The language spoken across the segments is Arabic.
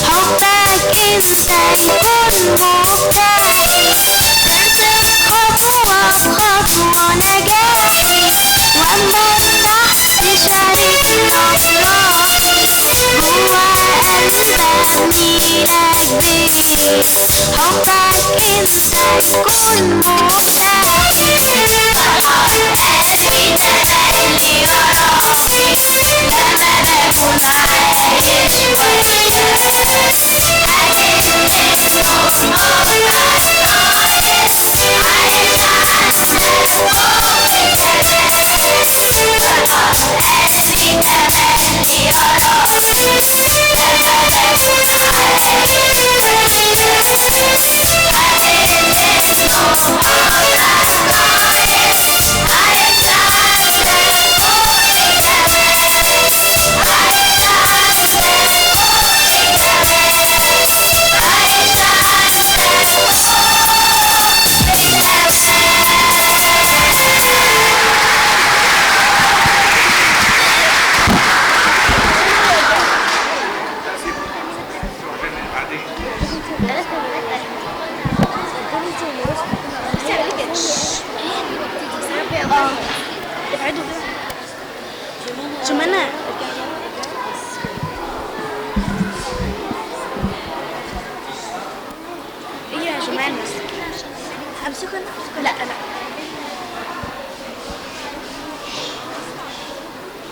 حبك انت يكون مفتاح، تنزل خطوة بخطوة نجاح، واما النحس شاركنا افراح، جوا قلبك ميلك بيه، حبك انت يكون مفتاح. فرحان قلبي تملي وراسي، لما بكون عايش وياك، عايز منهم مرة جمانة ايه يا جمانة؟ امسكه لا لا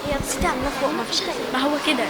هي نسيت اعملها فوق، ما فيش حاجة، ما هو كده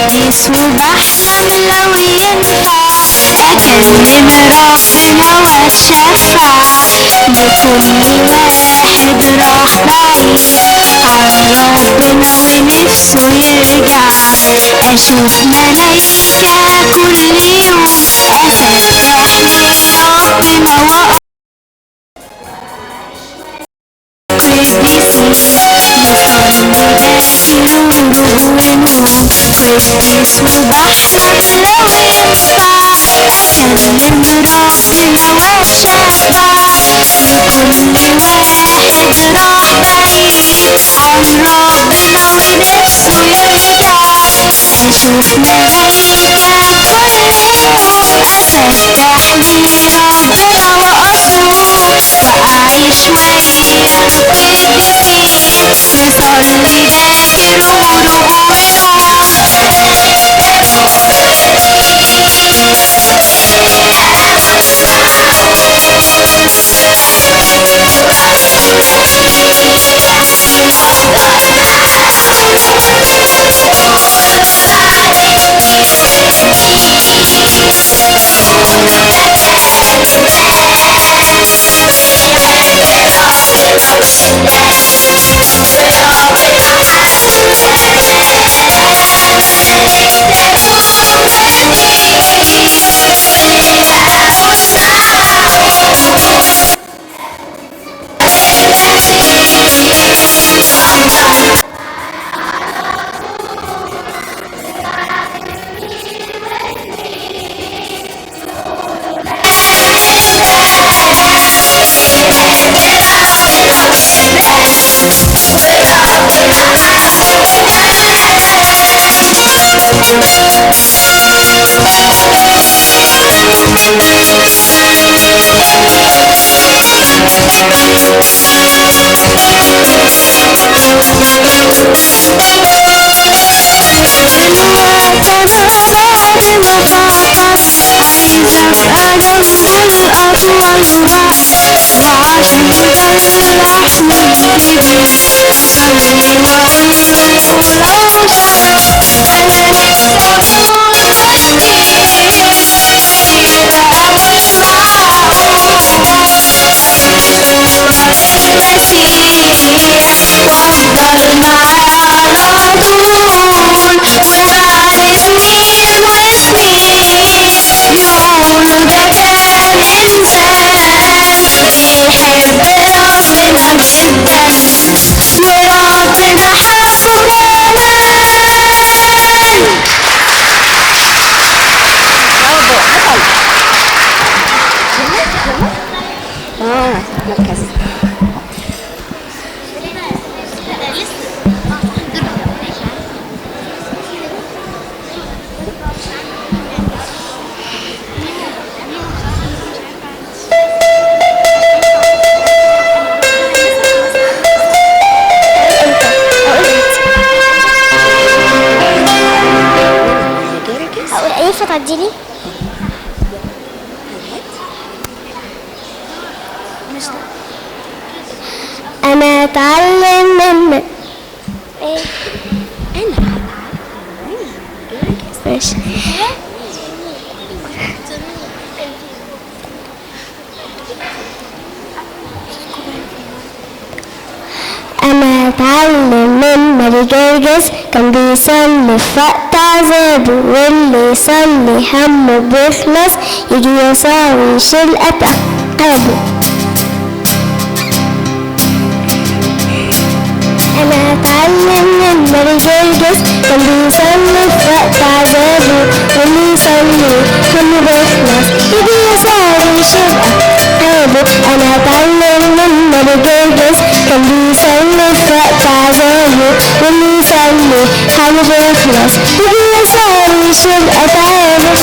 قديس وبحلم لو ينفع أكلم ربنا وأتشفع لكل واحد راح بعيد عن ربنا ونفسه يرجع، أشوف ملايكة كل يوم أسبح لربنا وأقف قديس وبحلم لو ينفع أكلم ربنا وأتشفع لكل واحد راح بعيد عن ربنا ونفسه يرجع، أشوف ملايكة كل يوم أسبح لربنا وأصوم وأعيش ويا القديسين نصلي باكر وغروب ويوم وعشان طلعتني إبليس عملي وعمله لو شاف خلاني أقول وافضل معاه على طول وبعد سنين وسنين يقولوا ده كان انسان بيحب ربنا جدا وربنا حبه كمان. مركز. هقول ايه فتعديلي؟ انا اتعلم من ايه؟ انا ماشي. انا اتعلم من ماري جرجس كان بيصلي في وقت عذابه واللي يصلي همه بيخلص يجي يسار ويشيل اتعابه. انا اتعلم من ماري جرجس كان بيصلي في وقت عذابه واللي يصلي همه بيخلص يجي يسار ويشيل اتعابه. انا اتعلم من ماري جرجس كان بيصلي في وقت عذابه واللي يصلي همه بيخلص يجي يسار ويشيل اتعابه.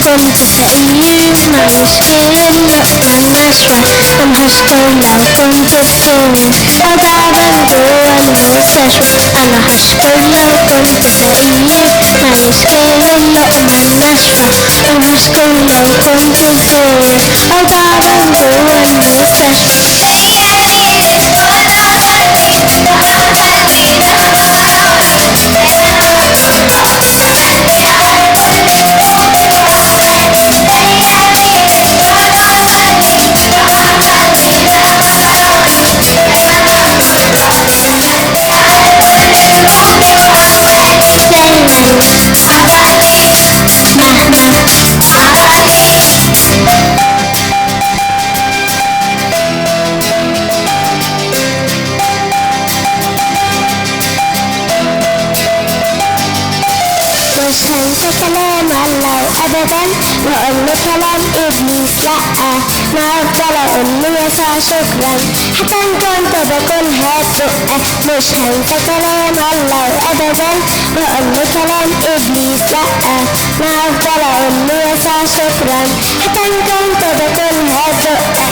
كنت فقير معيش غير اللقمة الناشفة أنا هشكر لو كنت بخير أو تعبان جوا المستشفى. أنا هشكر لو كنت فقير معيش غير اللقمة الناشفة أنا هشكر لو كنت بخير أو تعبان جوا المستشفى. مش هنسى كلام الله ابدا واقول له كلام ابليس لا ما افضل اقول له يسوع شكرا حتى ان كنت باكلها بدقه. مش هنسى كلام الله ابدا واقول له كلام ابليس لا ما افضل اقول له يسوع شكرا حتى ان كنت باكلها بدقه.